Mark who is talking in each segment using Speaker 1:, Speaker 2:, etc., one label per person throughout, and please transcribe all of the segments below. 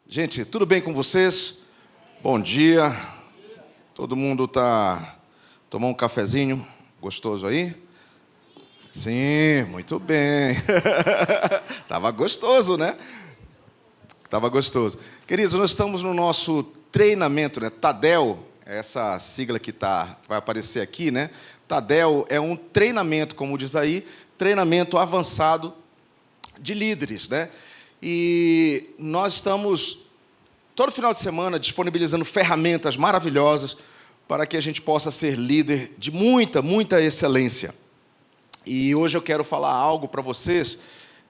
Speaker 1: Gente, tudo bem com vocês? Bom dia. Todo mundo tomou um cafezinho gostoso aí? Sim, muito bem. Tava gostoso, né? Tava gostoso. Queridos, nós estamos no nosso treinamento, né? TADEL, essa sigla que vai aparecer aqui, né? TADEL é um treinamento, como diz aí, treinamento avançado de líderes, né? E nós estamos, todo final de semana, disponibilizando ferramentas maravilhosas para que a gente possa ser líder de muita, muita excelência. E hoje eu quero falar algo para vocês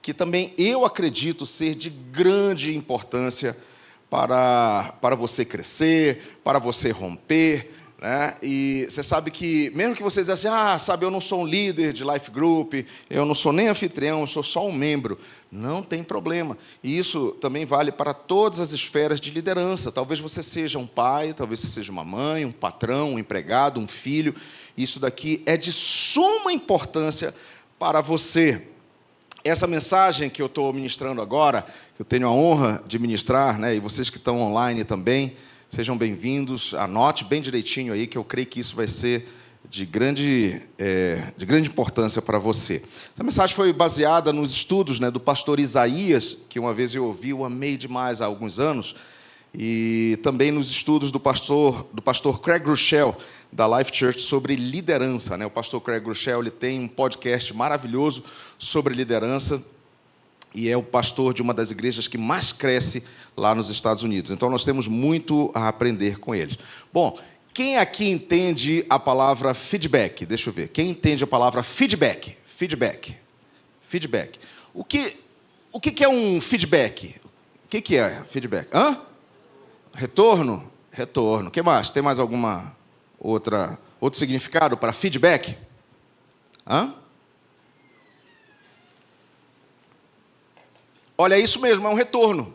Speaker 1: que também eu acredito ser de grande importância para você crescer, para você romper, né? E você sabe que, mesmo que você diga assim, eu não sou um líder de life group, eu não sou nem anfitrião, eu sou só um membro, não tem problema. E isso também vale para todas as esferas de liderança. Talvez você seja um pai, talvez você seja uma mãe, um patrão, um empregado, um filho. Isso daqui é de suma importância para você. Essa mensagem que eu estou ministrando agora, que eu tenho a honra de ministrar, né, e vocês que estão online também, sejam bem-vindos. Anote bem direitinho aí, que eu creio que isso vai ser de grande importância para você. Essa mensagem foi baseada nos estudos, né, do pastor Isaías, que uma vez eu ouvi, eu amei demais há alguns anos, e também nos estudos do pastor Craig Groeschel, da Life Church, sobre liderança, né? O pastor Craig Groeschel, ele tem um podcast maravilhoso sobre liderança, e é o pastor de uma das igrejas que mais cresce lá nos Estados Unidos. Então, nós temos muito a aprender com eles. Bom, quem aqui entende a palavra feedback? Deixa eu ver. Quem entende a palavra feedback? Feedback. O que é um feedback? O que é feedback? Retorno? Retorno. O que mais? Tem mais alguma outro significado para feedback? Olha, é isso mesmo, é um retorno.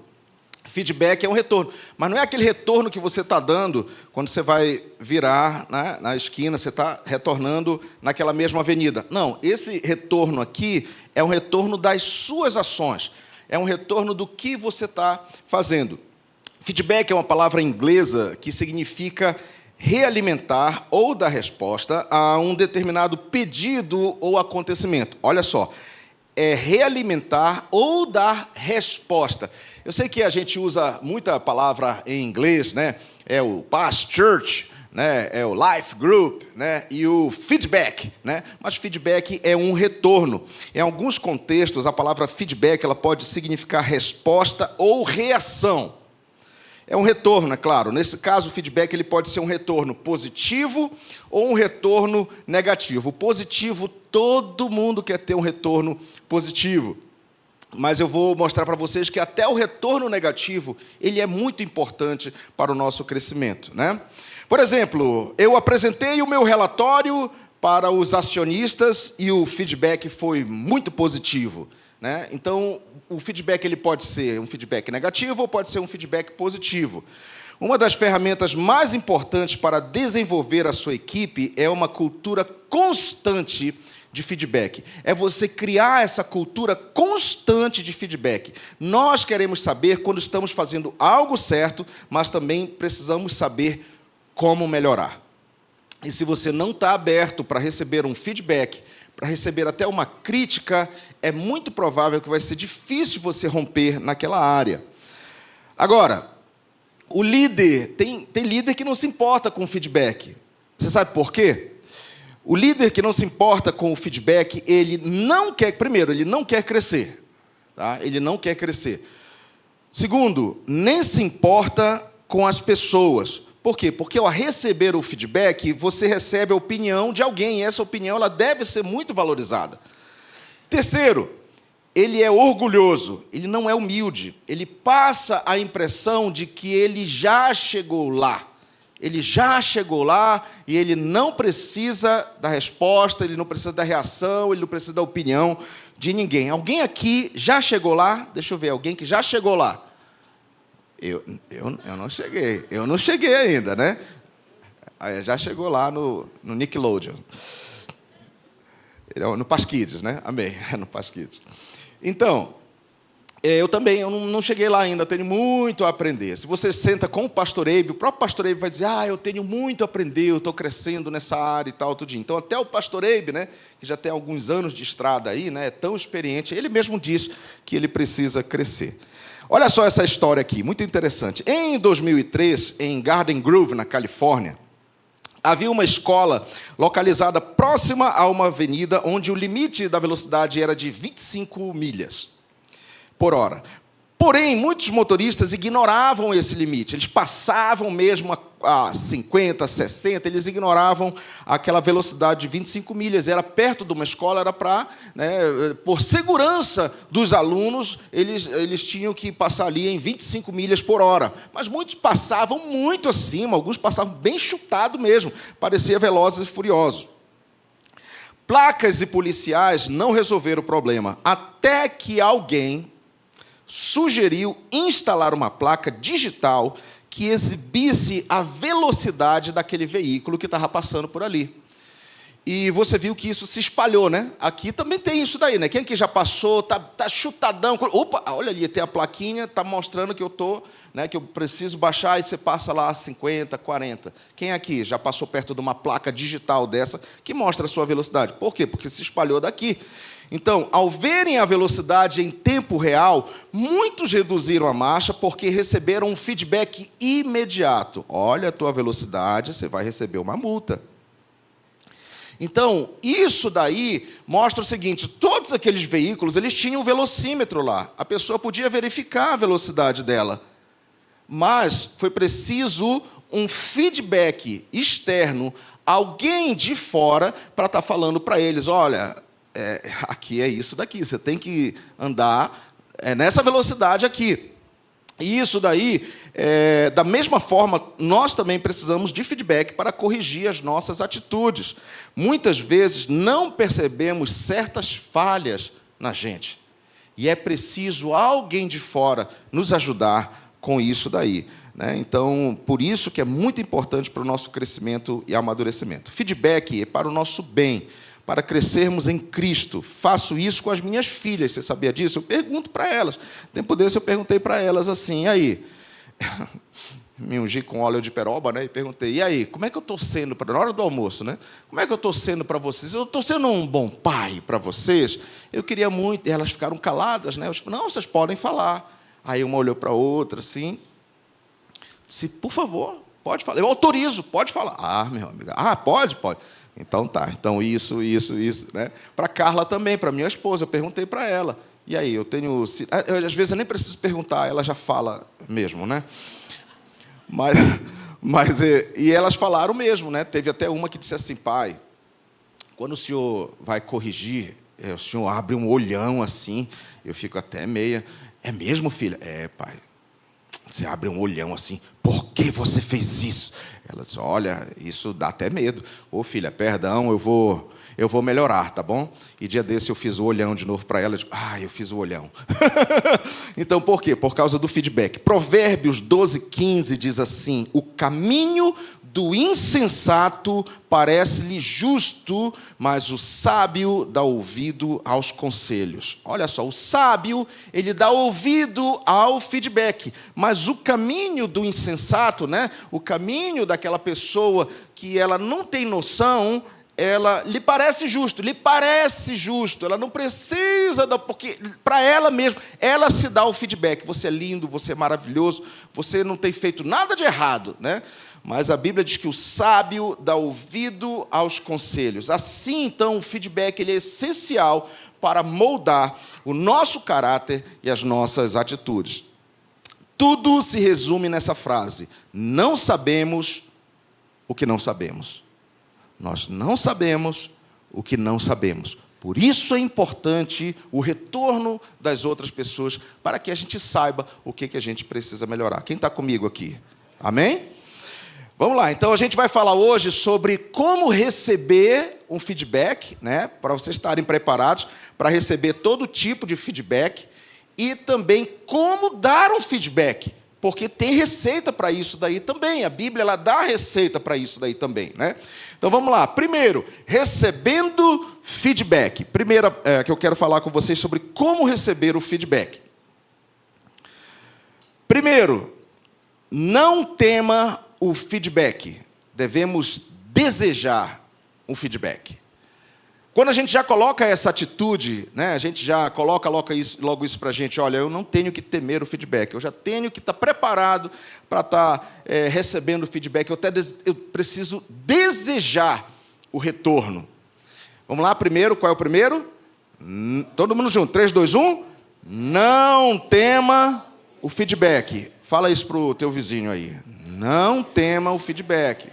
Speaker 1: Feedback é um retorno. Mas não é aquele retorno que você está dando quando você vai virar, né, na esquina, você está retornando naquela mesma avenida. Não, esse retorno aqui é um retorno das suas ações. É um retorno do que você está fazendo. Feedback é uma palavra inglesa que significa realimentar ou dar resposta a um determinado pedido ou acontecimento. Olha só. É realimentar ou dar resposta. Eu sei que a gente usa muita palavra em inglês, né? É o past church, né? É o life group, né? E o feedback, né? Mas feedback é um retorno. Em alguns contextos, a palavra feedback ela pode significar resposta ou reação. É um retorno, é claro. Nesse caso, o feedback ele pode ser um retorno positivo ou um retorno negativo. O positivo, todo mundo quer ter um retorno positivo. Mas eu vou mostrar para vocês que até o retorno negativo, ele é muito importante para o nosso crescimento, né? Por exemplo, eu apresentei o meu relatório para os acionistas e o feedback foi muito positivo, né? Então, o feedback ele pode ser um feedback negativo ou pode ser um feedback positivo. Uma das ferramentas mais importantes para desenvolver a sua equipe é uma cultura constante de feedback. É você criar essa cultura constante de feedback. Nós queremos saber quando estamos fazendo algo certo, mas também precisamos saber como melhorar. E se você não está aberto para receber um feedback, para receber até uma crítica, é muito provável que vai ser difícil você romper naquela área. Agora, o líder, tem líder que não se importa com o feedback. Você sabe por quê? O líder que não se importa com o feedback, ele não quer crescer. Tá? Ele não quer crescer. Segundo, nem se importa com as pessoas. Por quê? Porque ao receber o feedback, você recebe a opinião de alguém, e essa opinião ela deve ser muito valorizada. Terceiro, ele é orgulhoso, ele não é humilde, ele passa a impressão de que ele já chegou lá. Ele já chegou lá e ele não precisa da resposta, ele não precisa da reação, ele não precisa da opinião de ninguém. Alguém aqui já chegou lá? Deixa eu ver, alguém que já chegou lá. Eu não cheguei ainda, né? Já chegou lá no Nickelodeon. No Paz Kids, né? Amém, no Paz Kids. Então, Eu também, eu não cheguei lá ainda, tenho muito a aprender. Se você senta com o pastor Eibe, o próprio pastor Eibe vai dizer, eu tenho muito a aprender, eu estou crescendo nessa área e tal, tudinho. Então, até o pastor Eibe, né, que já tem alguns anos de estrada aí, né, é tão experiente, ele mesmo diz que ele precisa crescer. Olha só essa história aqui, muito interessante. Em 2003, em Garden Grove, na Califórnia, havia uma escola localizada próxima a uma avenida onde o limite da velocidade era de 25 milhas por hora. Porém, muitos motoristas ignoravam esse limite. Eles passavam mesmo a 50, 60, eles ignoravam aquela velocidade de 25 milhas. Era perto de uma escola, era para, por segurança dos alunos, eles tinham que passar ali em 25 milhas por hora. Mas muitos passavam muito acima, alguns passavam bem chutado mesmo, parecia velozes e furiosos. Placas e policiais não resolveram o problema, até que alguém sugeriu instalar uma placa digital que exibisse a velocidade daquele veículo que estava passando por ali. E você viu que isso se espalhou, né? Aqui também tem isso daí, né? Quem que já passou, tá chutadão. Opa, olha ali, tem a plaquinha, está mostrando que eu estou, né, que eu preciso baixar, e você passa lá 50, 40. Quem aqui já passou perto de uma placa digital dessa que mostra a sua velocidade? Por quê? Porque se espalhou daqui. Então, ao verem a velocidade em tempo real, muitos reduziram a marcha porque receberam um feedback imediato. Olha a tua velocidade, você vai receber uma multa. Então, isso daí mostra o seguinte, todos aqueles veículos, eles tinham um velocímetro lá. A pessoa podia verificar a velocidade dela. Mas foi preciso um feedback externo, alguém de fora, para estar falando para eles, olha, aqui é isso daqui, você tem que andar nessa velocidade aqui. E isso daí, da mesma forma, nós também precisamos de feedback para corrigir as nossas atitudes. Muitas vezes não percebemos certas falhas na gente. E é preciso alguém de fora nos ajudar com isso daí, né? Então, por isso que é muito importante para o nosso crescimento e amadurecimento. Feedback é para o nosso bem, para crescermos em Cristo. Faço isso com as minhas filhas, você sabia disso? Eu pergunto para elas. Tempo desse eu perguntei para elas assim, e aí? Me ungi com óleo de peroba, né? E perguntei, e aí, como é que eu estou sendo, na hora do almoço, né? Como é que eu estou sendo para vocês? Eu estou sendo um bom pai para vocês? Eu queria muito, e elas ficaram caladas, né? Eu disse, não, vocês podem falar. Aí uma olhou para a outra, assim, disse, por favor, pode falar. Eu autorizo, pode falar. Meu amigo, pode. Então tá, então isso, né? Para Carla também, para minha esposa, eu perguntei para ela. E aí, às vezes eu nem preciso perguntar, ela já fala mesmo, né? E elas falaram mesmo, né? Teve até uma que disse assim, pai, quando o senhor vai corrigir, o senhor abre um olhão assim, eu fico até meia. É mesmo, filha? Pai. Você abre um olhão assim, por que você fez isso? Ela disse, olha, isso dá até medo. Ô, filha, perdão, eu vou melhorar, tá bom? E dia desse eu fiz o olhão de novo para ela. Eu digo, eu fiz o olhão. Então, por quê? Por causa do feedback. Provérbios 12:15 diz assim, o caminho do insensato parece-lhe justo, mas o sábio dá ouvido aos conselhos. Olha só, o sábio, ele dá ouvido ao feedback, mas o caminho do insensato, né? O caminho daquela pessoa que ela não tem noção, ela lhe parece justo, ela não precisa, porque para ela mesma, ela se dá o feedback, você é lindo, você é maravilhoso, você não tem feito nada de errado, né? Mas a Bíblia diz que o sábio dá ouvido aos conselhos. Assim, então, o feedback ele é essencial para moldar o nosso caráter e as nossas atitudes. Tudo se resume nessa frase, não sabemos o que não sabemos. Nós não sabemos o que não sabemos. Por isso é importante o retorno das outras pessoas, para que a gente saiba o que a gente precisa melhorar. Quem está comigo aqui? Amém? Vamos lá, então a gente vai falar hoje sobre como receber um feedback, né? Para vocês estarem preparados para receber todo tipo de feedback, e também como dar um feedback. Porque tem receita para isso daí também. A Bíblia ela dá receita para isso daí também, né? Então vamos lá. Primeiro, recebendo feedback. Primeiro, que eu quero falar com vocês sobre como receber o feedback. Primeiro, não tema o feedback. Devemos desejar um feedback. Quando a gente já coloca essa atitude, né, a gente já coloca logo isso para a gente, olha, eu não tenho que temer o feedback, eu já tenho que estar preparado para estar recebendo o feedback, eu preciso desejar o retorno. Vamos lá, primeiro, qual é o primeiro? Todo mundo junto, 3, 2, 1. Não tema o feedback. Fala isso para o teu vizinho aí. Não tema o feedback.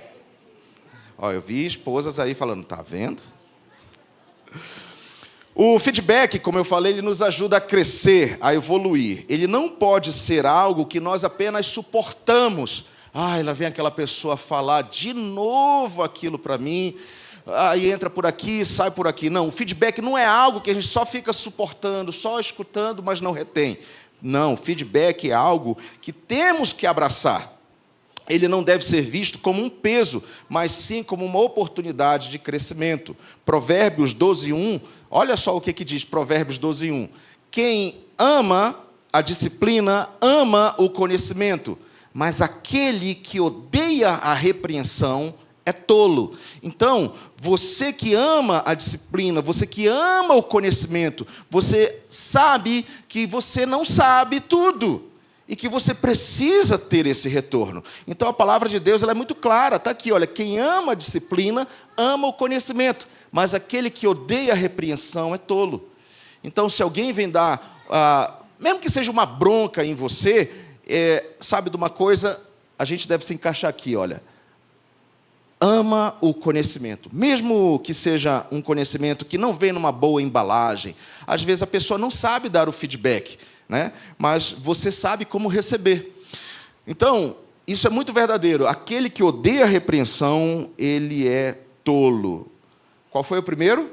Speaker 1: Ó, eu vi esposas aí falando, tá vendo? O feedback, como eu falei, ele nos ajuda a crescer, a evoluir. Ele não pode ser algo que nós apenas suportamos. Ai, lá vem aquela pessoa falar de novo aquilo para mim. Aí entra por aqui, sai por aqui. Não, o feedback não é algo que a gente só fica suportando, só escutando, mas não retém. Não, o feedback é algo que temos que abraçar. Ele não deve ser visto como um peso, mas sim como uma oportunidade de crescimento. Provérbios 12:1, olha só o que diz Provérbios 12:1. Quem ama a disciplina, ama o conhecimento, mas aquele que odeia a repreensão é tolo. Então, você que ama a disciplina, você que ama o conhecimento, você sabe que você não sabe tudo. E que você precisa ter esse retorno. Então, a palavra de Deus ela é muito clara. Está aqui, olha, quem ama a disciplina, ama o conhecimento. Mas aquele que odeia a repreensão é tolo. Então, se alguém vem dar, mesmo que seja uma bronca em você, sabe de uma coisa, a gente deve se encaixar aqui, olha. Ama o conhecimento. Mesmo que seja um conhecimento que não vem numa boa embalagem, às vezes a pessoa não sabe dar o feedback, né? Mas você sabe como receber. Então, isso é muito verdadeiro. Aquele que odeia a repreensão, ele é tolo. Qual foi o primeiro?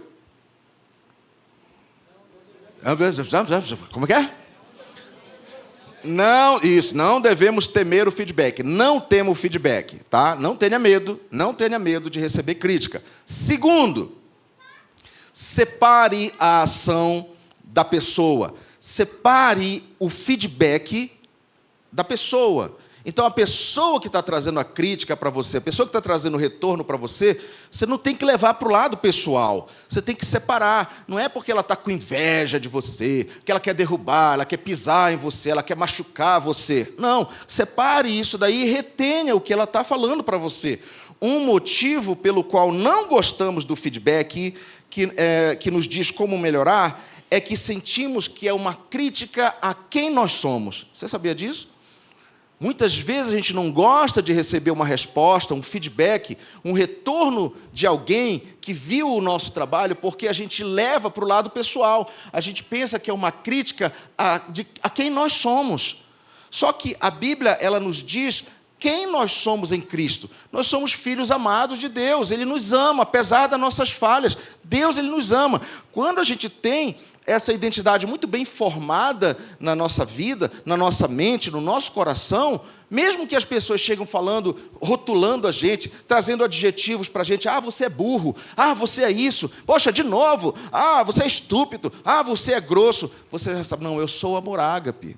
Speaker 1: Como é que é? Não devemos temer o feedback. Não tema o feedback, tá? Não tenha medo de receber crítica. Segundo, separe a ação da pessoa. Separe o feedback da pessoa. Então, a pessoa que está trazendo a crítica para você, a pessoa que está trazendo o retorno para você, você não tem que levar para o lado pessoal. Você tem que separar. Não é porque ela está com inveja de você, que ela quer derrubar, ela quer pisar em você, ela quer machucar você. Não, separe isso daí e retenha o que ela está falando para você. Um motivo pelo qual não gostamos do feedback, que nos diz como melhorar, é que sentimos que é uma crítica a quem nós somos. Você sabia disso? Muitas vezes a gente não gosta de receber uma resposta, um feedback, um retorno de alguém que viu o nosso trabalho, porque a gente leva para o lado pessoal. A gente pensa que é uma crítica a quem nós somos. Só que a Bíblia ela nos diz quem nós somos em Cristo. Nós somos filhos amados de Deus. Ele nos ama, apesar das nossas falhas. Deus, Ele nos ama. Quando a gente tem essa identidade muito bem formada na nossa vida, na nossa mente, no nosso coração, mesmo que as pessoas chegam falando, rotulando a gente, trazendo adjetivos para a gente, você é burro, você é isso, poxa, de novo, você é estúpido, você é grosso, você já sabe, não, eu sou amor ágape,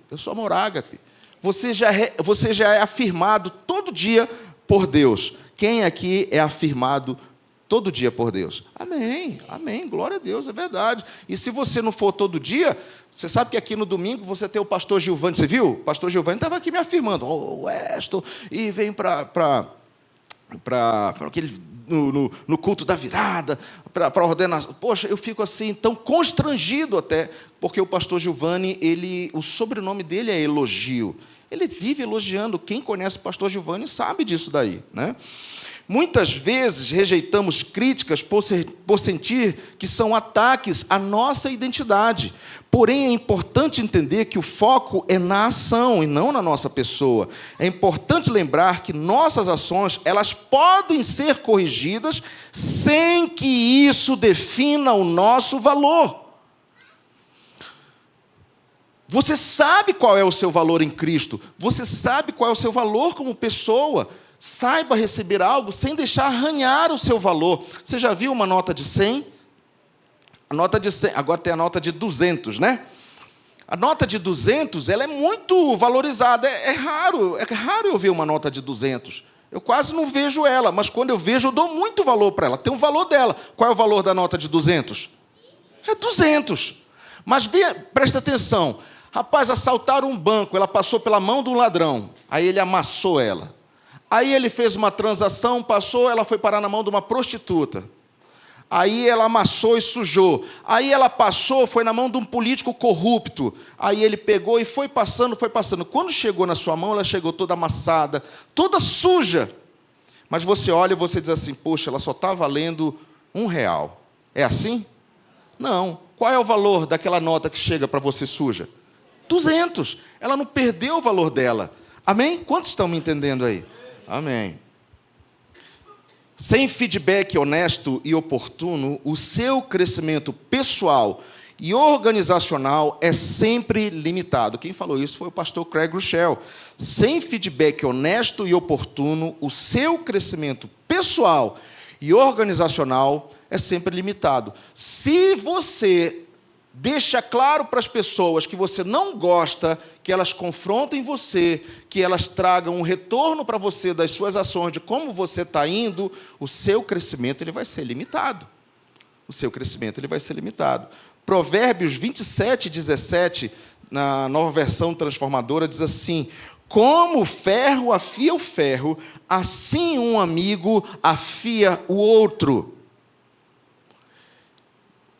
Speaker 1: você já é afirmado todo dia por Deus. Quem aqui é afirmado todo dia por Deus? Amém, glória a Deus, é verdade. E se você não for todo dia, você sabe que aqui no domingo você tem o pastor Gilvani, você viu? O pastor Gilvani estava aqui me afirmando, Weston, e vem para aquele no culto da virada, para ordenação. Poxa, eu fico assim, tão constrangido até, porque o pastor Gilvani, o sobrenome dele é elogio. Ele vive elogiando. Quem conhece o pastor Gilvani sabe disso daí, né? Muitas vezes rejeitamos críticas por sentir que são ataques à nossa identidade. Porém, é importante entender que o foco é na ação e não na nossa pessoa. É importante lembrar que nossas ações elas podem ser corrigidas sem que isso defina o nosso valor. Você sabe qual é o seu valor em Cristo. Você sabe qual é o seu valor como pessoa. Saiba receber algo sem deixar arranhar o seu valor. Você já viu uma nota de 100? A nota de 100, agora tem a nota de 200, né? A nota de 200, ela é muito valorizada. É raro eu ver uma nota de 200. Eu quase não vejo ela, mas quando eu vejo, eu dou muito valor para ela. Tem um valor dela. Qual é o valor da nota de 200? É 200. Mas presta atenção. Rapaz, assaltaram um banco, ela passou pela mão de um ladrão. Aí ele amassou ela. Aí ele fez uma transação, passou, ela foi parar na mão de uma prostituta. Aí ela amassou e sujou. Aí ela passou, foi na mão de um político corrupto. Aí ele pegou e foi passando, foi passando. Quando chegou na sua mão, ela chegou toda amassada, toda suja. Mas você olha e você diz assim, poxa, ela só está valendo R$1. É assim? Não. Qual é o valor daquela nota que chega para você suja? 200. Ela não perdeu o valor dela. Amém? Quantos estão me entendendo aí? Amém. Sem feedback honesto e oportuno, o seu crescimento pessoal e organizacional é sempre limitado. Quem falou isso foi o pastor Craig Groeschel. Sem feedback honesto e oportuno, o seu crescimento pessoal e organizacional é sempre limitado. Se você deixa claro para as pessoas que você não gosta, que elas confrontem você, que elas tragam um retorno para você das suas ações, de como você está indo, o seu crescimento ele vai ser limitado. O seu crescimento ele vai ser limitado. Provérbios 27:17, na Nova Versão Transformadora, diz assim: como o ferro afia o ferro, assim um amigo afia o outro.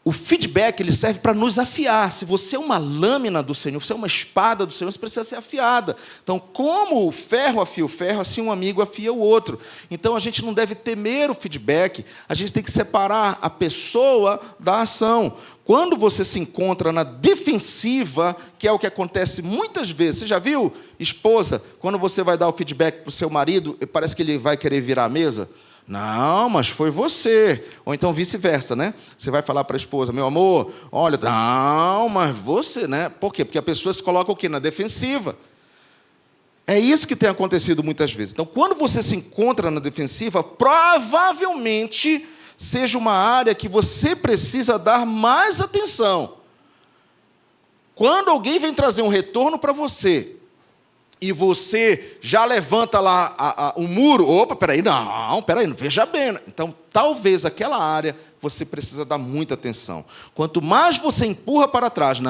Speaker 1: O feedback ele serve para nos afiar. Se você é uma lâmina do Senhor, você é uma espada do Senhor, você precisa ser afiada. Então, como o ferro afia o ferro, assim um amigo afia o outro. Então, a gente não deve temer o feedback, a gente tem que separar a pessoa da ação. Quando você se encontra na defensiva, que é o que acontece muitas vezes, você já viu, esposa, quando você vai dar o feedback para o seu marido, parece que ele vai querer virar a mesa? Não, mas foi você. Ou então vice-versa, né? Você vai falar para a esposa, meu amor, olha, não, mas você, né? Por quê? Porque a pessoa se coloca o quê? Na defensiva. É isso que tem acontecido muitas vezes. Então, quando você se encontra na defensiva, provavelmente seja uma área que você precisa dar mais atenção. Quando alguém vem trazer um retorno para você, e você já levanta lá um muro, opa, peraí, veja bem. Então, talvez aquela área você precisa dar muita atenção. Quanto mais você empurra para trás,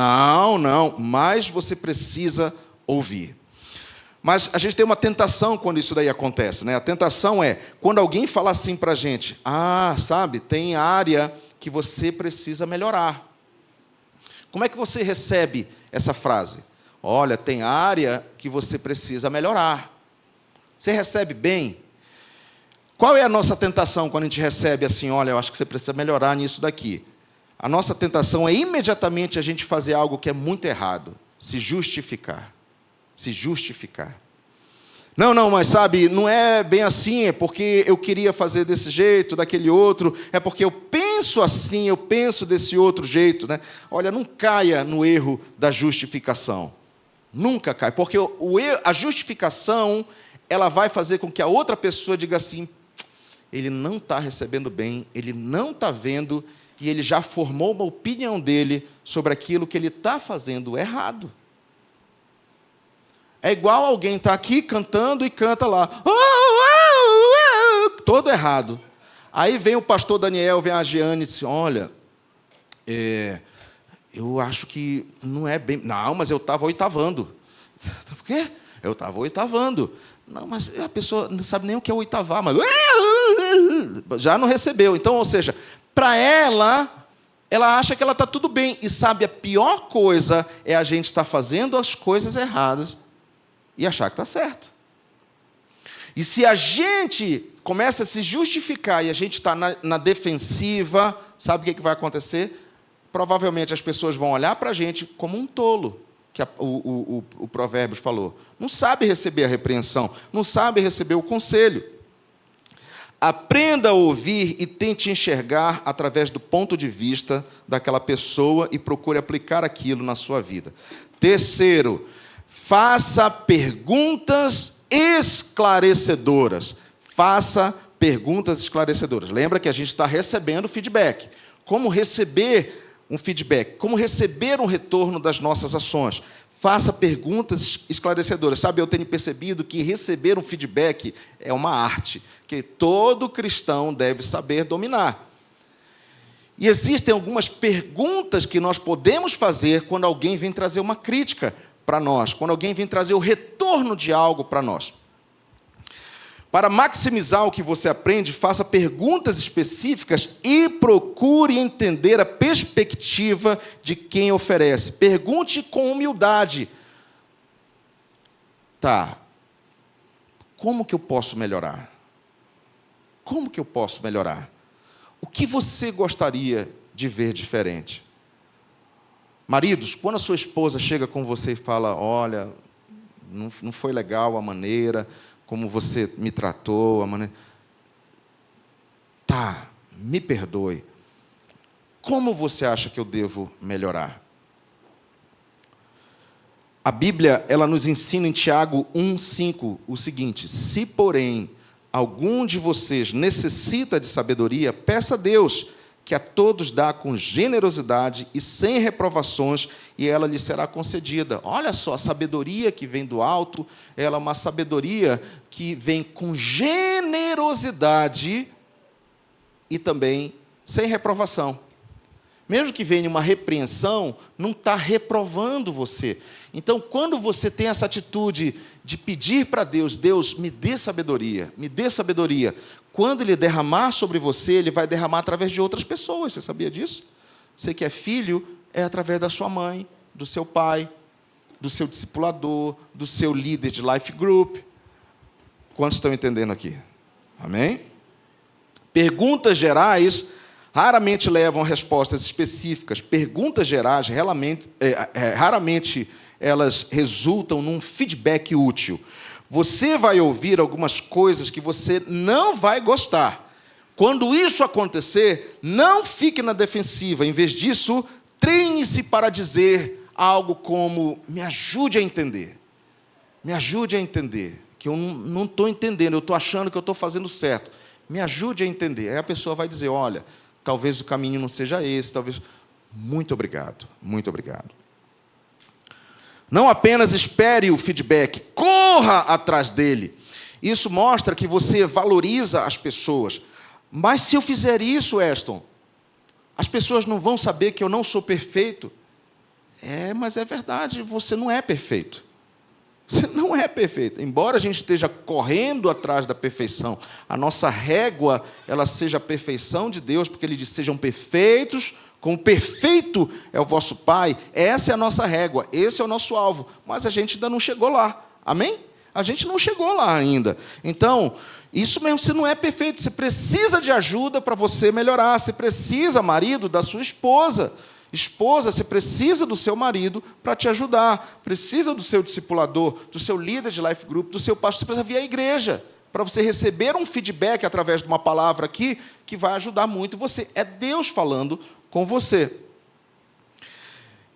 Speaker 1: mais você precisa ouvir. Mas a gente tem uma tentação quando isso daí acontece, né? A tentação é, quando alguém fala assim para a gente, sabe, tem área que você precisa melhorar. Como é que você recebe essa frase? Olha, tem área que você precisa melhorar. Você recebe bem? Qual é a nossa tentação quando a gente recebe assim, olha, eu acho que você precisa melhorar nisso daqui? A nossa tentação é imediatamente a gente fazer algo que é muito errado. Se justificar. Se justificar. Não, mas sabe, não é bem assim, é porque eu queria fazer desse jeito, daquele outro, é porque eu penso assim, eu penso desse outro jeito, né? Olha, não caia no erro da justificação. Nunca cai, porque a justificação, ela vai fazer com que a outra pessoa diga assim, ele não está recebendo bem, ele não está vendo, e ele já formou uma opinião dele sobre aquilo que ele está fazendo errado. É igual alguém estar aqui cantando e canta lá, todo errado. Aí vem o pastor Daniel, vem a Giane e diz, olha, eu acho que não é bem... Não, mas eu estava oitavando. Por quê? Eu estava oitavando. Não, mas a pessoa não sabe nem o que é oitavar, mas... Já não recebeu. Então, ou seja, para ela acha que ela está tudo bem. E sabe, a pior coisa é a gente estar fazendo as coisas erradas e achar que está certo. E se a gente começa a se justificar e a gente está na defensiva, sabe o que vai acontecer? Provavelmente as pessoas vão olhar para a gente como um tolo, que o Provérbios falou. Não sabe receber a repreensão, não sabe receber o conselho. Aprenda a ouvir e tente enxergar através do ponto de vista daquela pessoa e procure aplicar aquilo na sua vida. Terceiro, faça perguntas esclarecedoras. Faça perguntas esclarecedoras. Lembra que a gente está recebendo feedback. Como receber um feedback, como receber um retorno das nossas ações. Faça perguntas esclarecedoras. Sabe, eu tenho percebido que receber um feedback é uma arte que todo cristão deve saber dominar. E existem algumas perguntas que nós podemos fazer quando alguém vem trazer uma crítica para nós, quando alguém vem trazer o retorno de algo para nós. Para maximizar o que você aprende, faça perguntas específicas e procure entender a perspectiva de quem oferece. Pergunte com humildade. Tá, como que eu posso melhorar? Como que eu posso melhorar? O que você gostaria de ver diferente? Maridos, quando a sua esposa chega com você e fala, olha, não foi legal a maneira como você me tratou, a maneira... Tá, me perdoe. Como você acha que eu devo melhorar? A Bíblia, ela nos ensina em Tiago 1,5 o seguinte: se, porém, algum de vocês necessita de sabedoria, peça a Deus, que a todos dá com generosidade e sem reprovações, e ela lhe será concedida. Olha só, a sabedoria que vem do alto, ela é uma sabedoria que vem com generosidade e também sem reprovação. Mesmo que venha uma repreensão, não está reprovando você. Então, quando você tem essa atitude de pedir para Deus, Deus, me dê sabedoria, me dê sabedoria. Quando Ele derramar sobre você, Ele vai derramar através de outras pessoas. Você sabia disso? Você que é filho, é através da sua mãe, do seu pai, do seu discipulador, do seu líder de life group. Quantos estão entendendo aqui? Amém? Perguntas gerais raramente levam a respostas específicas. Perguntas gerais, raramente elas resultam num feedback útil. Você vai ouvir algumas coisas que você não vai gostar. Quando isso acontecer, não fique na defensiva. Em vez disso, treine-se para dizer algo como, me ajude a entender. Me ajude a entender, que eu não estou entendendo, eu estou achando que eu estou fazendo certo. Me ajude a entender. Aí a pessoa vai dizer, olha, talvez o caminho não seja esse, talvez... Muito obrigado, muito obrigado. Não apenas espere o feedback, corra atrás dele. Isso mostra que você valoriza as pessoas. Mas se eu fizer isso, Eston, as pessoas não vão saber que eu não sou perfeito. Mas é verdade, você não é perfeito. Você não é perfeito. Embora a gente esteja correndo atrás da perfeição, a nossa régua, ela seja a perfeição de Deus, porque Ele diz, sejam perfeitos, como perfeito é o vosso Pai. Essa é a nossa régua, esse é o nosso alvo. Mas a gente ainda não chegou lá. Amém? A gente não chegou lá ainda. Então, isso mesmo, você não é perfeito. Você precisa de ajuda para você melhorar. Você precisa, marido, da sua esposa. Esposa, você precisa do seu marido para te ajudar. Precisa do seu discipulador, do seu líder de life group, do seu pastor. Você precisa vir à igreja para você receber um feedback através de uma palavra aqui que vai ajudar muito você. É Deus falando com você.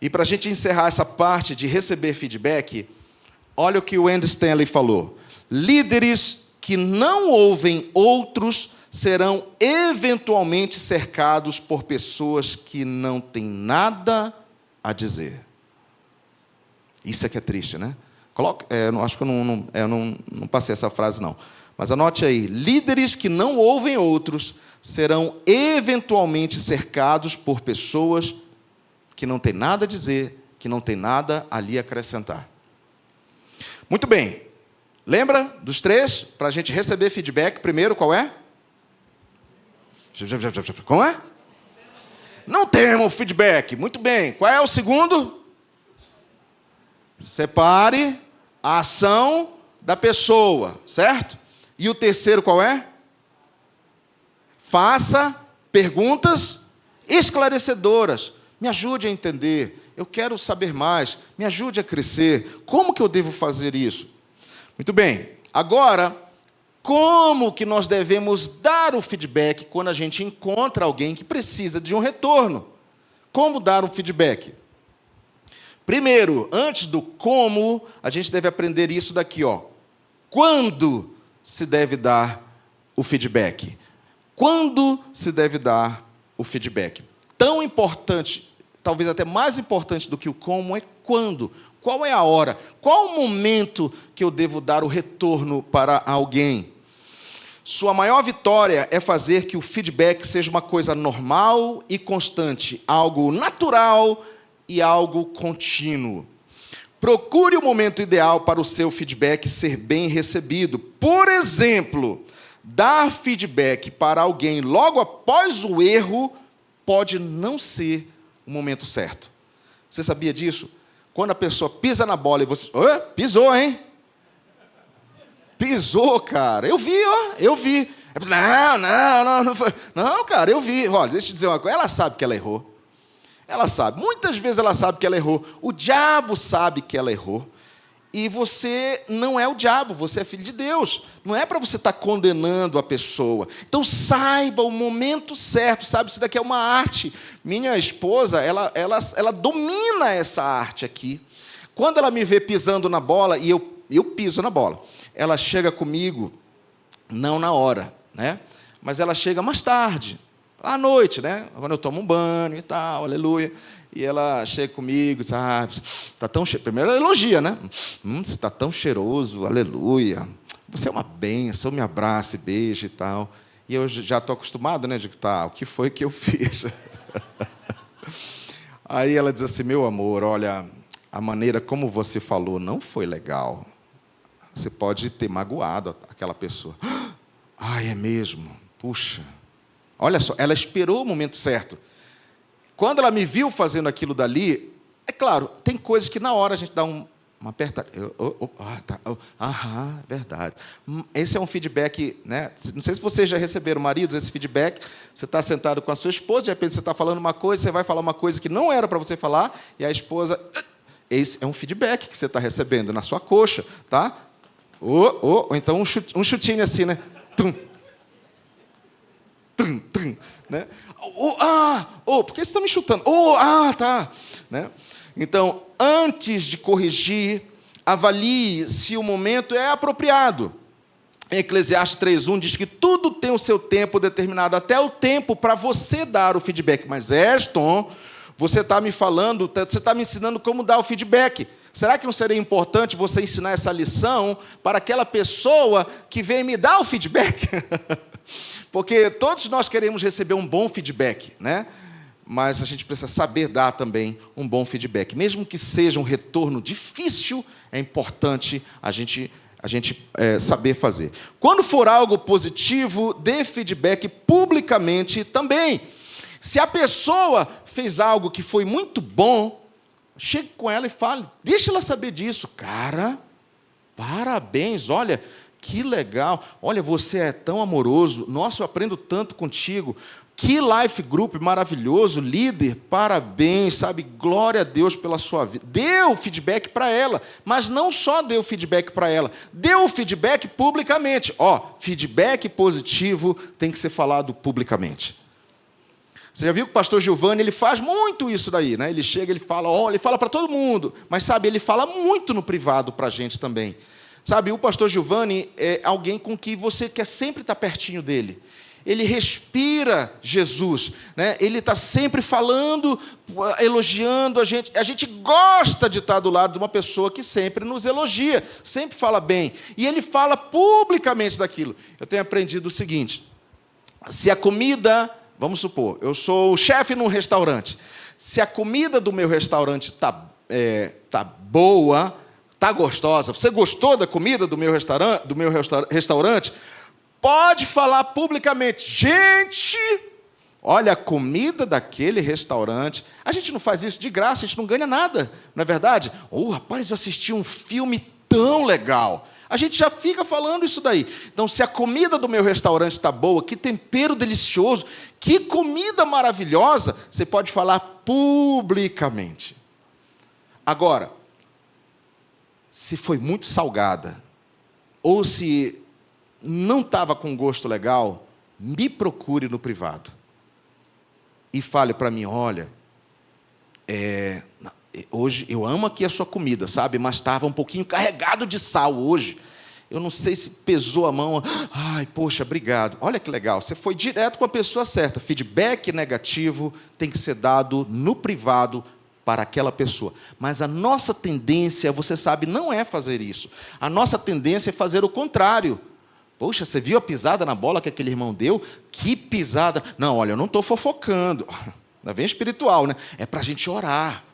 Speaker 1: E para a gente encerrar essa parte de receber feedback, olha o que o Andy Stanley falou. Líderes que não ouvem outros serão eventualmente cercados por pessoas que não têm nada a dizer. Isso é que é triste, né? Acho que eu não passei essa frase, não. Mas anote aí. Líderes que não ouvem outros serão eventualmente cercados por pessoas que não têm nada a dizer, que não têm nada ali a acrescentar. Muito bem. Lembra dos 3? Para a gente receber feedback, primeiro, qual é? Como é? Não temos feedback. Muito bem. Qual é o segundo? Separe a ação da pessoa, certo? E o terceiro qual é? Faça perguntas esclarecedoras. Me ajude a entender. Eu quero saber mais. Me ajude a crescer. Como que eu devo fazer isso? Muito bem. Agora, como que nós devemos dar o feedback quando a gente encontra alguém que precisa de um retorno? Como dar um feedback? Primeiro, antes do como, a gente deve aprender isso daqui, ó. Quando se deve dar o feedback? Quando se deve dar o feedback? Tão importante talvez até mais importante do que o como, é quando. Qual é a hora? Qual o momento que eu devo dar o retorno para alguém? Sua maior vitória é fazer que o feedback seja uma coisa normal e constante, algo natural e algo contínuo. Procure o momento ideal para o seu feedback ser bem recebido. Por exemplo, dar feedback para alguém logo após o erro pode não ser o momento certo. Você sabia disso? Quando a pessoa pisa na bola e você... pisou, hein? Pisou, cara. Eu vi, ó. Eu vi. Não foi. Não, cara, eu vi. Olha, deixa eu te dizer uma coisa. Ela sabe que ela errou. Ela sabe. Muitas vezes ela sabe que ela errou. O diabo sabe que ela errou. E você não é o diabo, você é filho de Deus. Não é para você estar condenando a pessoa. Então saiba o momento certo, sabe? Isso daqui é uma arte. Minha esposa, ela domina essa arte aqui. Quando ela me vê pisando na bola, e eu piso na bola, ela chega comigo, não na hora, né? Mas ela chega mais tarde, à noite, né? Quando eu tomo um banho e tal, aleluia. E ela chega comigo e diz, está tão cheiroso. Primeiro ela elogia, né? Você está tão cheiroso, aleluia. Você é uma bênção, me abraça e beija e tal. E eu já estou acostumado, né? Digo, tá, o que foi que eu fiz? Aí ela diz assim, meu amor, olha, a maneira como você falou não foi legal. Você pode ter magoado aquela pessoa. Ai, é mesmo? Puxa. Olha só, ela esperou o momento certo. Quando ela me viu fazendo aquilo dali, é claro, tem coisas que na hora a gente dá uma apertada. Verdade. Esse é um feedback, né? Não sei se vocês já receberam, maridos, esse feedback. Você está sentado com a sua esposa, de repente você está falando uma coisa, você vai falar uma coisa que não era para você falar, e a esposa... Esse é um feedback que você está recebendo na sua coxa, tá? Ou então um chutinho assim, né? Tum. Tum, tum, né? Por que você está me chutando? Tá. Né? Então, antes de corrigir, avalie se o momento é apropriado. Em Eclesiastes 3:1 diz que tudo tem o seu tempo determinado, até o tempo para você dar o feedback. Mas, Eston, você está me falando, você está me ensinando como dar o feedback. Será que não seria importante você ensinar essa lição para aquela pessoa que vem me dar o feedback? Porque todos nós queremos receber um bom feedback, né? Mas a gente precisa saber dar também um bom feedback. Mesmo que seja um retorno difícil, é importante a gente saber fazer. Quando for algo positivo, dê feedback publicamente também. Se a pessoa fez algo que foi muito bom, chegue com ela e fale, deixa ela saber disso. Cara, parabéns, olha... Que legal. Olha, você é tão amoroso. Nossa, eu aprendo tanto contigo. Que life group maravilhoso. Líder, parabéns, sabe? Glória a Deus pela sua vida. Dê o feedback para ela. Mas não só dê o feedback para ela. Dê o feedback publicamente. Feedback positivo tem que ser falado publicamente. Você já viu que o pastor Giovanni, ele faz muito isso daí, né? Ele chega, ele fala para todo mundo. Mas, sabe, ele fala muito no privado para a gente também. Sabe, o pastor Giovanni é alguém com que você quer sempre estar pertinho dele. Ele respira Jesus, né? Ele está sempre falando, elogiando a gente. A gente gosta de estar do lado de uma pessoa que sempre nos elogia, sempre fala bem. E ele fala publicamente daquilo. Eu tenho aprendido o seguinte, se a comida, vamos supor, eu sou o chefe num restaurante. Se a comida do meu restaurante está boa... Está gostosa? Você gostou da comida do meu restaurante? Pode falar publicamente. Gente, olha a comida daquele restaurante. A gente não faz isso de graça, a gente não ganha nada, não é verdade? Rapaz, eu assisti um filme tão legal. A gente já fica falando isso daí. Então, se a comida do meu restaurante está boa, que tempero delicioso, que comida maravilhosa, você pode falar publicamente. Agora, se foi muito salgada, ou se não estava com gosto legal, me procure no privado. E fale para mim, olha, hoje eu amo aqui a sua comida, sabe? Mas estava um pouquinho carregado de sal hoje. eu não sei se pesou a mão. Ai, poxa, obrigado. Olha que legal, você foi direto com a pessoa certa. Feedback negativo tem que ser dado no privado para aquela pessoa. Mas a nossa tendência, você sabe, não é fazer isso. A nossa tendência é fazer o contrário. Poxa, você viu a pisada na bola que aquele irmão deu? Que pisada! Não, olha, eu não estou fofocando. Ainda bem espiritual, né? É para a gente orar.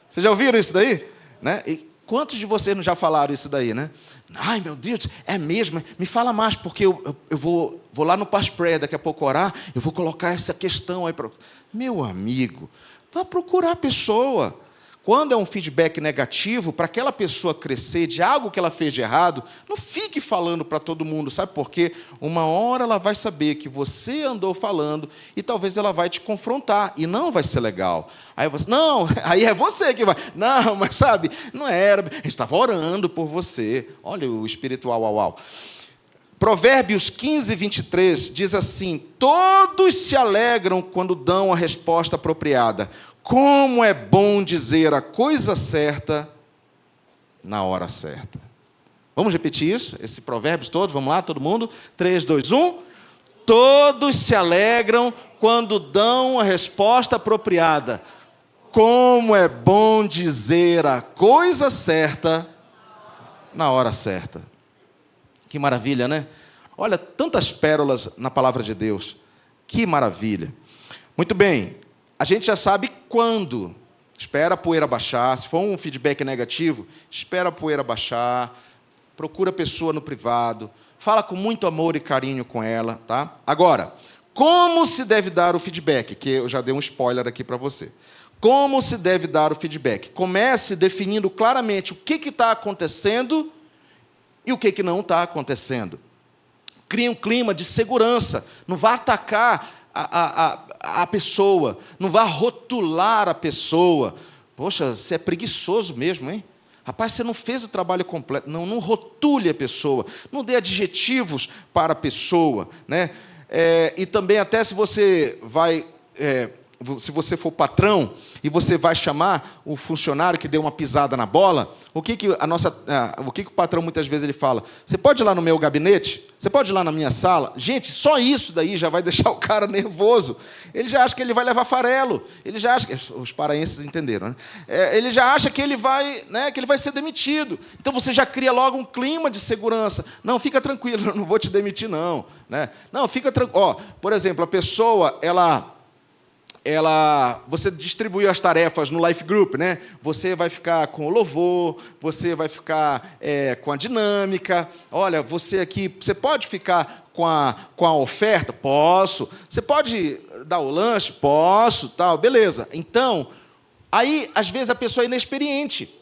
Speaker 1: Vocês já ouviram isso daí? Né? E quantos de vocês não já falaram isso daí, né? Ai, meu Deus, é mesmo? Me fala mais, porque eu vou lá no Past Prayer daqui a pouco orar, eu vou colocar essa questão aí para... Meu amigo, vá procurar a pessoa. Quando é um feedback negativo, para aquela pessoa crescer de algo que ela fez de errado, não fique falando para todo mundo, sabe por quê? Uma hora ela vai saber que você andou falando e talvez ela vai te confrontar e não vai ser legal. Aí você, não, aí é você que vai. Não, mas sabe, não era, a gente estava orando por você. Olha o espiritual, uau. Provérbios 15, 23 diz assim: todos se alegram quando dão a resposta apropriada. Como é bom dizer a coisa certa na hora certa. Vamos repetir isso? Esse provérbios todos? Vamos lá, todo mundo? 3, 2, 1. Todos se alegram quando dão a resposta apropriada. Como é bom dizer a coisa certa na hora certa. Que maravilha, né? Olha, tantas pérolas na palavra de Deus. Que maravilha. Muito bem. A gente já sabe quando. Espera a poeira baixar. Se for um feedback negativo, espera a poeira baixar. Procura a pessoa no privado. Fala com muito amor e carinho com ela, tá? Agora, como se deve dar o feedback? Que eu já dei um spoiler aqui para você. Como se deve dar o feedback? Comece definindo claramente o que está acontecendo e o que não está acontecendo. Crie um clima de segurança. Não vá atacar a pessoa, não vá rotular a pessoa. Poxa, você é preguiçoso mesmo, hein? Rapaz, você não fez o trabalho completo. Não rotule a pessoa, não dê adjetivos para a pessoa, né? E também até se você vai... se você for patrão e você vai chamar o funcionário que deu uma pisada na bola, o que o patrão muitas vezes ele fala? Você pode ir lá no meu gabinete? Você pode ir lá na minha sala? Gente, só isso daí já vai deixar o cara nervoso. Ele já acha que ele vai levar farelo. Ele já acha os paraenses entenderam, né? Ele já acha que ele vai, né, que ele vai ser demitido. Então você já cria logo um clima de segurança. Não, fica tranquilo, eu não vou te demitir não, né? Não, fica tranquilo. Por exemplo, a pessoa você distribuiu as tarefas no Life Group, né? Você vai ficar com o louvor, você vai ficar com a dinâmica. Olha, você aqui, você pode ficar com a oferta? Posso. Você pode dar o lanche? Posso, tal, beleza. Então, aí, às vezes, a pessoa é inexperiente.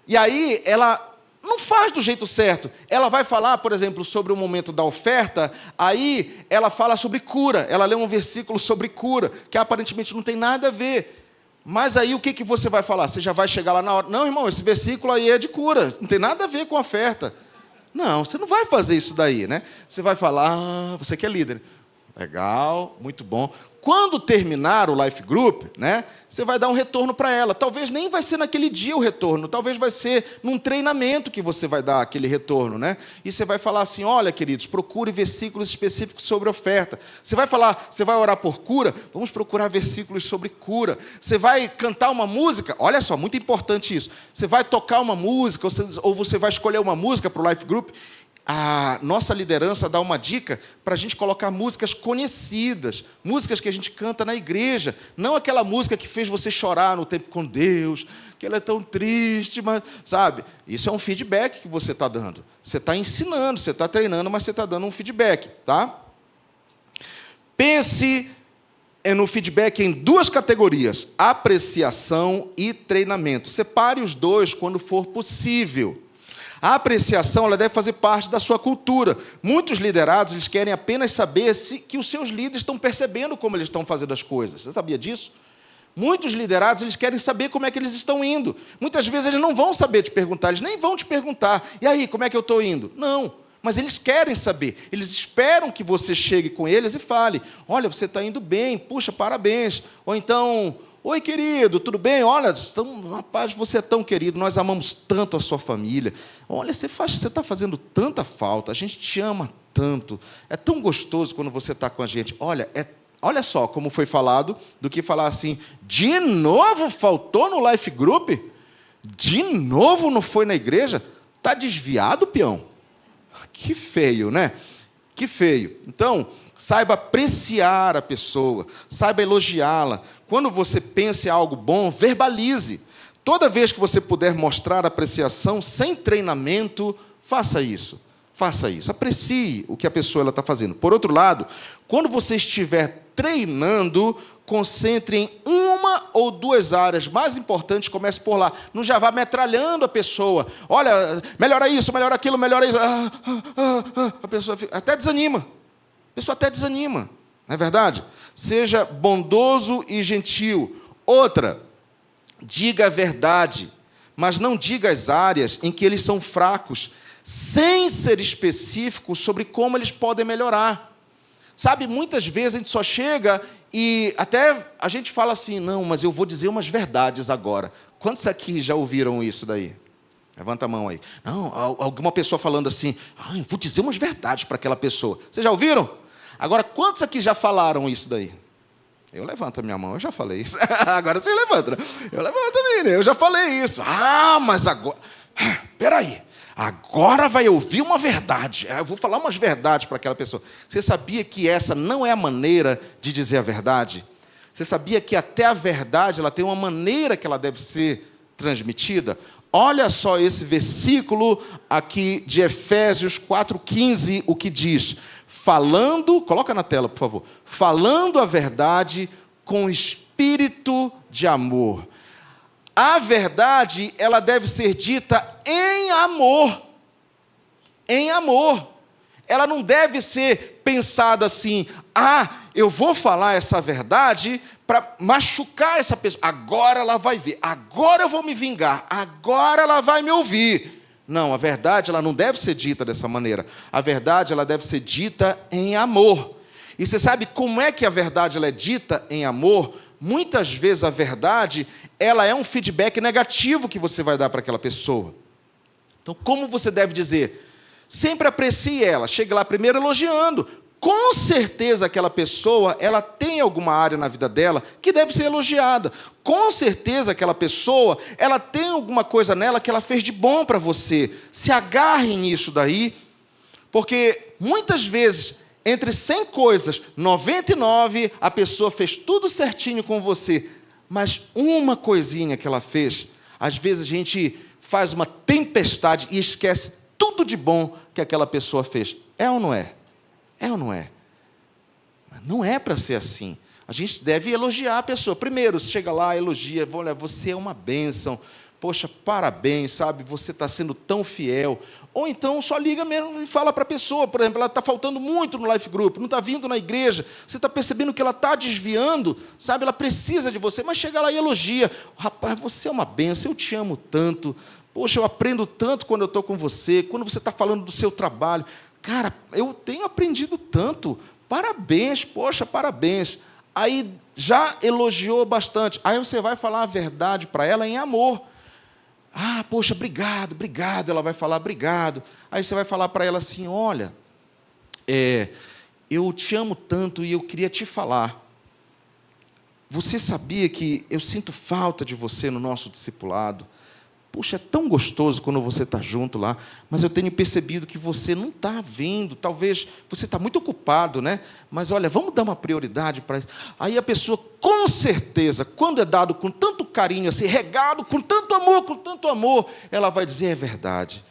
Speaker 1: E aí, ela não faz do jeito certo. Ela vai falar, por exemplo, sobre o momento da oferta, aí ela fala sobre cura. Ela lê um versículo sobre cura, que aparentemente não tem nada a ver. Mas aí o que você vai falar? Você já vai chegar lá na hora. Não, irmão, esse versículo aí é de cura. Não tem nada a ver com a oferta. Não, você não vai fazer isso daí, né? Você vai falar, você que é líder. Legal, muito bom. Quando terminar o Life Group, né, você vai dar um retorno para ela. Talvez nem vai ser naquele dia o retorno, talvez vai ser num treinamento que você vai dar aquele retorno, né? E você vai falar assim: olha, queridos, procure versículos específicos sobre oferta. Você vai falar, você vai orar por cura? Vamos procurar versículos sobre cura. Você vai cantar uma música? Olha só, muito importante isso. Você vai tocar uma música, ou você vai escolher uma música para o Life Group. A nossa liderança dá uma dica para a gente colocar músicas conhecidas, músicas que a gente canta na igreja, não aquela música que fez você chorar no tempo com Deus, que ela é tão triste, mas, sabe? Isso é um feedback que você está dando. Você está ensinando, você está treinando, mas você está dando um feedback, tá? Pense no feedback em duas categorias: apreciação e treinamento. Separe os dois quando for possível. A apreciação, ela deve fazer parte da sua cultura. Muitos liderados, eles querem apenas saber que os seus líderes estão percebendo como eles estão fazendo as coisas. Você sabia disso? Muitos liderados, eles querem saber como é que eles estão indo. Muitas vezes eles não vão saber te perguntar, eles nem vão te perguntar. E aí, como é que eu estou indo? Não, mas eles querem saber. Eles esperam que você chegue com eles e fale: olha, você está indo bem, puxa, parabéns. Ou então, Oi, querido, tudo bem? Olha, rapaz, você é tão querido, nós amamos tanto a sua família. Olha, você está fazendo tanta falta, a gente te ama tanto. É tão gostoso quando você está com a gente. Olha só como foi falado, do que falar assim, de novo faltou no Life Group? De novo não foi na igreja? Está desviado, peão? Que feio, né? Que feio. Então, saiba apreciar a pessoa, saiba elogiá-la. Quando você pensa em algo bom, verbalize. Toda vez que você puder mostrar apreciação sem treinamento, faça isso. Faça isso. Aprecie o que a pessoa está fazendo. Por outro lado, quando você estiver treinando, concentre em uma ou duas áreas mais importantes, comece por lá. Não já vá metralhando a pessoa. Olha, melhora isso, melhora aquilo, melhora isso. A pessoa até desanima. A pessoa até desanima. Não é verdade? Seja bondoso e gentil. Outra, diga a verdade, mas não diga as áreas em que eles são fracos, sem ser específico sobre como eles podem melhorar. Sabe, muitas vezes a gente só chega e até a gente fala assim, não, mas eu vou dizer umas verdades agora. Quantos aqui já ouviram isso daí? Levanta a mão aí. Não, alguma pessoa falando assim, eu vou dizer umas verdades para aquela pessoa. Vocês já ouviram? Agora, quantos aqui já falaram isso daí? Eu levanto a minha mão, eu já falei isso. Agora você levanta. Eu levanto também, né? Eu já falei isso. Mas agora... Peraí. Agora vai ouvir uma verdade. Eu vou falar umas verdades para aquela pessoa. Você sabia que essa não é a maneira de dizer a verdade? Você sabia que até a verdade ela tem uma maneira que ela deve ser transmitida? Olha só esse versículo aqui de Efésios 4,15, o que diz. Falando, coloca na tela, por favor. Falando a verdade com espírito de amor. A verdade, ela deve ser dita em amor. Em amor. Ela não deve ser pensada assim, eu vou falar essa verdade para machucar essa pessoa. Agora ela vai ver, agora eu vou me vingar, agora ela vai me ouvir. Não, a verdade, ela não deve ser dita dessa maneira. A verdade, ela deve ser dita em amor. E você sabe como é que a verdade ela é dita em amor? Muitas vezes a verdade, ela é um feedback negativo que você vai dar para aquela pessoa. Então, como você deve dizer? Sempre aprecie ela. Chegue lá primeiro elogiando. Com certeza aquela pessoa, ela tem alguma área na vida dela que deve ser elogiada. Com certeza aquela pessoa, ela tem alguma coisa nela que ela fez de bom para você. Se agarre nisso daí, porque muitas vezes... Entre 100 coisas, 99, a pessoa fez tudo certinho com você. Mas uma coisinha que ela fez, às vezes a gente faz uma tempestade e esquece tudo de bom que aquela pessoa fez. É ou não é? É ou não é? Não é para ser assim. A gente deve elogiar a pessoa. Primeiro, chega lá, elogia, olha, você é uma bênção. Poxa, parabéns, sabe? Você está sendo tão fiel. Ou então só liga mesmo e fala para a pessoa, por exemplo, ela está faltando muito no Life Group, não está vindo na igreja, você está percebendo que ela está desviando, sabe? Ela precisa de você, mas chega lá e elogia. Rapaz, você é uma bênção, eu te amo tanto. Poxa, eu aprendo tanto quando eu estou com você, quando você está falando do seu trabalho. Cara, eu tenho aprendido tanto. Parabéns, poxa, parabéns. Aí já elogiou bastante. Aí você vai falar a verdade para ela em amor. Poxa, obrigado, obrigado. Ela vai falar, obrigado. Aí você vai falar para ela assim, olha, eu te amo tanto e eu queria te falar. Você sabia que eu sinto falta de você no nosso discipulado? Puxa, é tão gostoso quando você está junto lá, mas eu tenho percebido que você não está vindo, talvez você está muito ocupado, né? Mas olha, vamos dar uma prioridade para isso. Aí a pessoa, com certeza, quando é dado com tanto carinho, assim, regado com tanto amor, ela vai dizer, é verdade.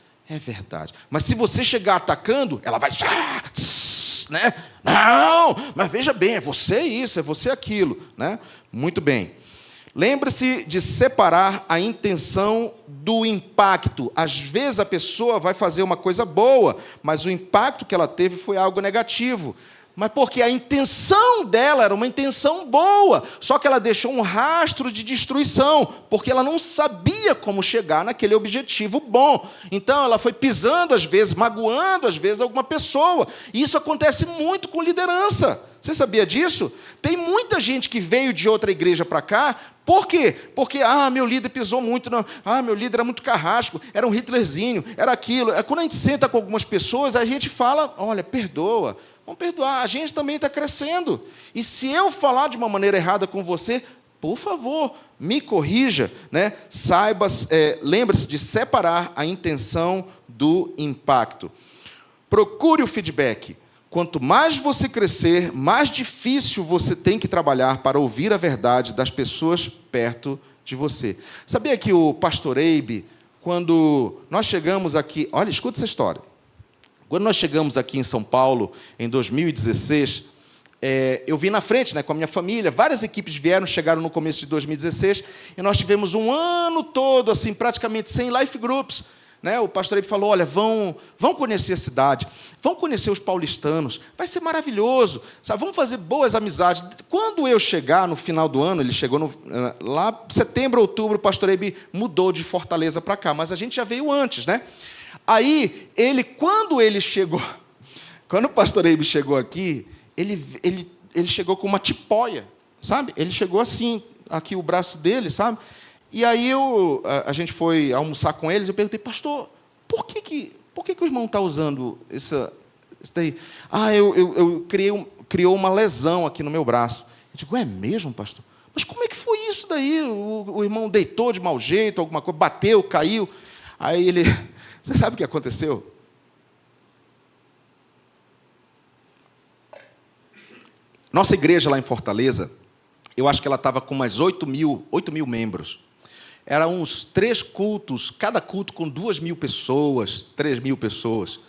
Speaker 1: Mas se você chegar atacando, ela vai, né? Não, mas veja bem, é você isso, é você aquilo, né? Muito bem. Lembre-se de separar a intenção do impacto. Às vezes a pessoa vai fazer uma coisa boa, mas o impacto que ela teve foi algo negativo. Mas porque a intenção dela era uma intenção boa, só que ela deixou um rastro de destruição, porque ela não sabia como chegar naquele objetivo bom. Então ela foi pisando às vezes, magoando às vezes alguma pessoa. E isso acontece muito com liderança. Você sabia disso? Tem muita gente que veio de outra igreja para cá. Por quê? Porque, meu líder pisou muito, meu líder era muito carrasco, era um Hitlerzinho, era aquilo. Quando a gente senta com algumas pessoas, a gente fala, olha, perdoa, vamos perdoar, a gente também está crescendo. E se eu falar de uma maneira errada com você, por favor, me corrija, né? Saiba, lembre-se de separar a intenção do impacto. Procure o feedback. Quanto mais você crescer, mais difícil você tem que trabalhar para ouvir a verdade das pessoas perto de você. Sabia que o pastor Eibe, quando nós chegamos aqui... Olha, escuta essa história. Quando nós chegamos aqui em São Paulo, em 2016, eu vim na frente, né, com a minha família, várias equipes chegaram no começo de 2016, e nós tivemos um ano todo, assim, praticamente sem life groups. Né, o pastor Eibe falou, olha, vão conhecer a cidade, vão conhecer os paulistanos, vai ser maravilhoso, sabe? Vamos fazer boas amizades. Quando eu chegar no final do ano, ele chegou lá setembro, outubro, o pastor Eibe mudou de Fortaleza para cá, mas a gente já veio antes, né? Aí, quando o pastor Eibe chegou aqui, ele chegou com uma tipóia, sabe? Ele chegou assim, aqui o braço dele, sabe? E aí a gente foi almoçar com eles, eu perguntei, pastor, por que o irmão está usando isso daí? Criou uma lesão aqui no meu braço. Eu digo, é mesmo, pastor? Mas como é que foi isso daí? O irmão deitou de mau jeito, alguma coisa, bateu, caiu. Aí ele... Você sabe o que aconteceu? Nossa igreja lá em Fortaleza, eu acho que ela estava com mais 8 mil membros. Eram uns 3 cultos, cada culto com 2.000 pessoas, 3.000 pessoas.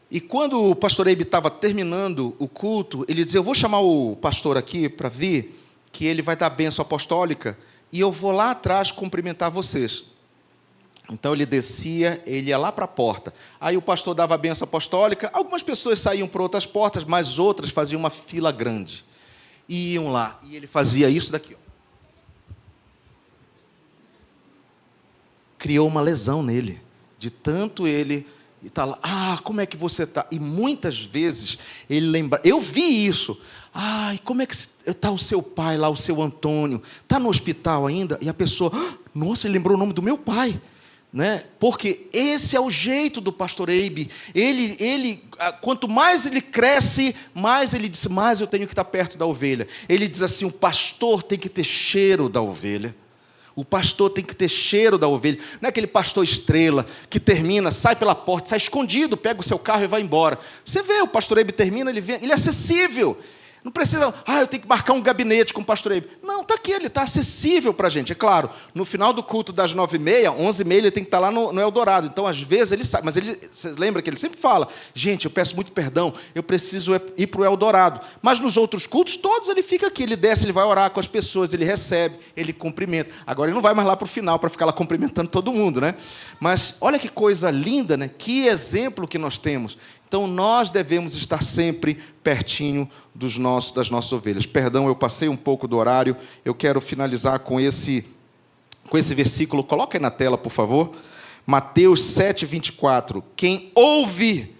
Speaker 1: E quando o pastor Eibe estava terminando o culto, ele dizia, eu vou chamar o pastor aqui para vir, que ele vai dar a bênção apostólica, e eu vou lá atrás cumprimentar vocês. Então ele descia, ele ia lá para a porta. Aí o pastor dava a bênção apostólica, algumas pessoas saíam por outras portas, mas outras faziam uma fila grande. E iam lá, e ele fazia isso daqui, ó. Criou uma lesão nele, de tanto ele está lá, como é que você está? E muitas vezes ele lembra, eu vi isso, como é que está o seu pai lá, o seu Antônio, está no hospital ainda? E a pessoa, nossa, ele lembrou o nome do meu pai, né? Porque esse é o jeito do pastor Eibe, ele, quanto mais ele cresce, mais ele diz, mais eu tenho que estar perto da ovelha. Ele diz assim, o pastor tem que ter cheiro da ovelha. O pastor tem que ter cheiro da ovelha. Não é aquele pastor estrela que termina, sai pela porta, sai escondido, pega o seu carro e vai embora. Você vê, o pastor Eibe termina, ele é acessível. Não precisa, eu tenho que marcar um gabinete com o pastor Eibe. Não, está aqui, ele está acessível para a gente. É claro, no final do culto das 9h30, 11h30, ele tem que estar lá no Eldorado. Então, às vezes, ele sai. Mas você lembra que ele sempre fala, gente, eu peço muito perdão, eu preciso ir para o Eldorado. Mas nos outros cultos, todos ele fica aqui. Ele desce, ele vai orar com as pessoas, ele recebe, ele cumprimenta. Agora, ele não vai mais lá para o final para ficar lá cumprimentando todo mundo, né? Mas olha que coisa linda, né? Que exemplo que nós temos. Então, nós devemos estar sempre pertinho das nossas ovelhas. Perdão, eu passei um pouco do horário. Eu quero finalizar com esse versículo. Coloca aí na tela, por favor. Mateus 7:24. Quem ouve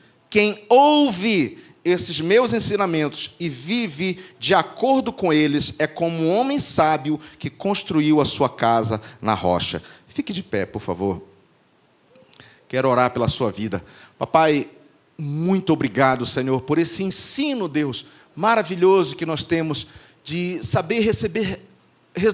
Speaker 1: esses meus ensinamentos e vive de acordo com eles é como um homem sábio que construiu a sua casa na rocha. Fique de pé, por favor. Quero orar pela sua vida. Papai, muito obrigado, Senhor, por esse ensino, Deus, maravilhoso que nós temos de saber receber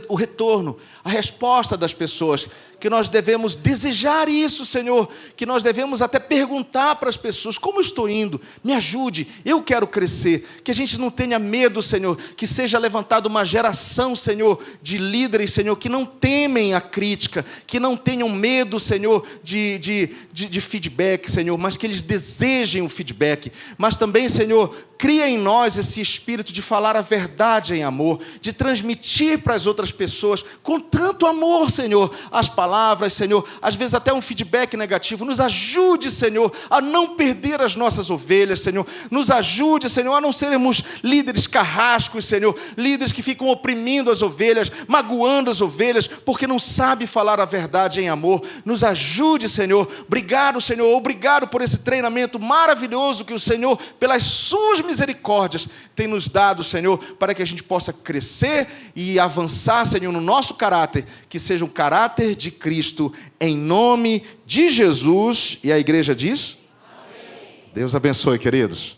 Speaker 1: o retorno, a resposta das pessoas, que nós devemos desejar isso, Senhor, que nós devemos até perguntar para as pessoas, como eu estou indo? Me ajude, eu quero crescer, que a gente não tenha medo, Senhor, que seja levantada uma geração, Senhor, de líderes, Senhor, que não temem a crítica, que não tenham medo, Senhor, de feedback, Senhor, mas que eles desejem o feedback, mas também, Senhor, cria em nós esse espírito de falar a verdade em amor, de transmitir para as outras pessoas, com tanto amor, Senhor, as palavras palavras, Senhor, às vezes até um feedback negativo. Nos ajude, Senhor, a não perder as nossas ovelhas, Senhor. Nos ajude, Senhor, a não sermos líderes carrascos, Senhor, líderes que ficam oprimindo as ovelhas, magoando as ovelhas, porque não sabe falar a verdade em amor. Nos ajude, Senhor. Obrigado, Senhor, obrigado por esse treinamento maravilhoso que o Senhor, pelas suas misericórdias, tem nos dado, Senhor, para que a gente possa crescer e avançar, Senhor, no nosso caráter, que seja um caráter de Cristo, em nome de Jesus. E a igreja diz? Amém. Deus abençoe, queridos.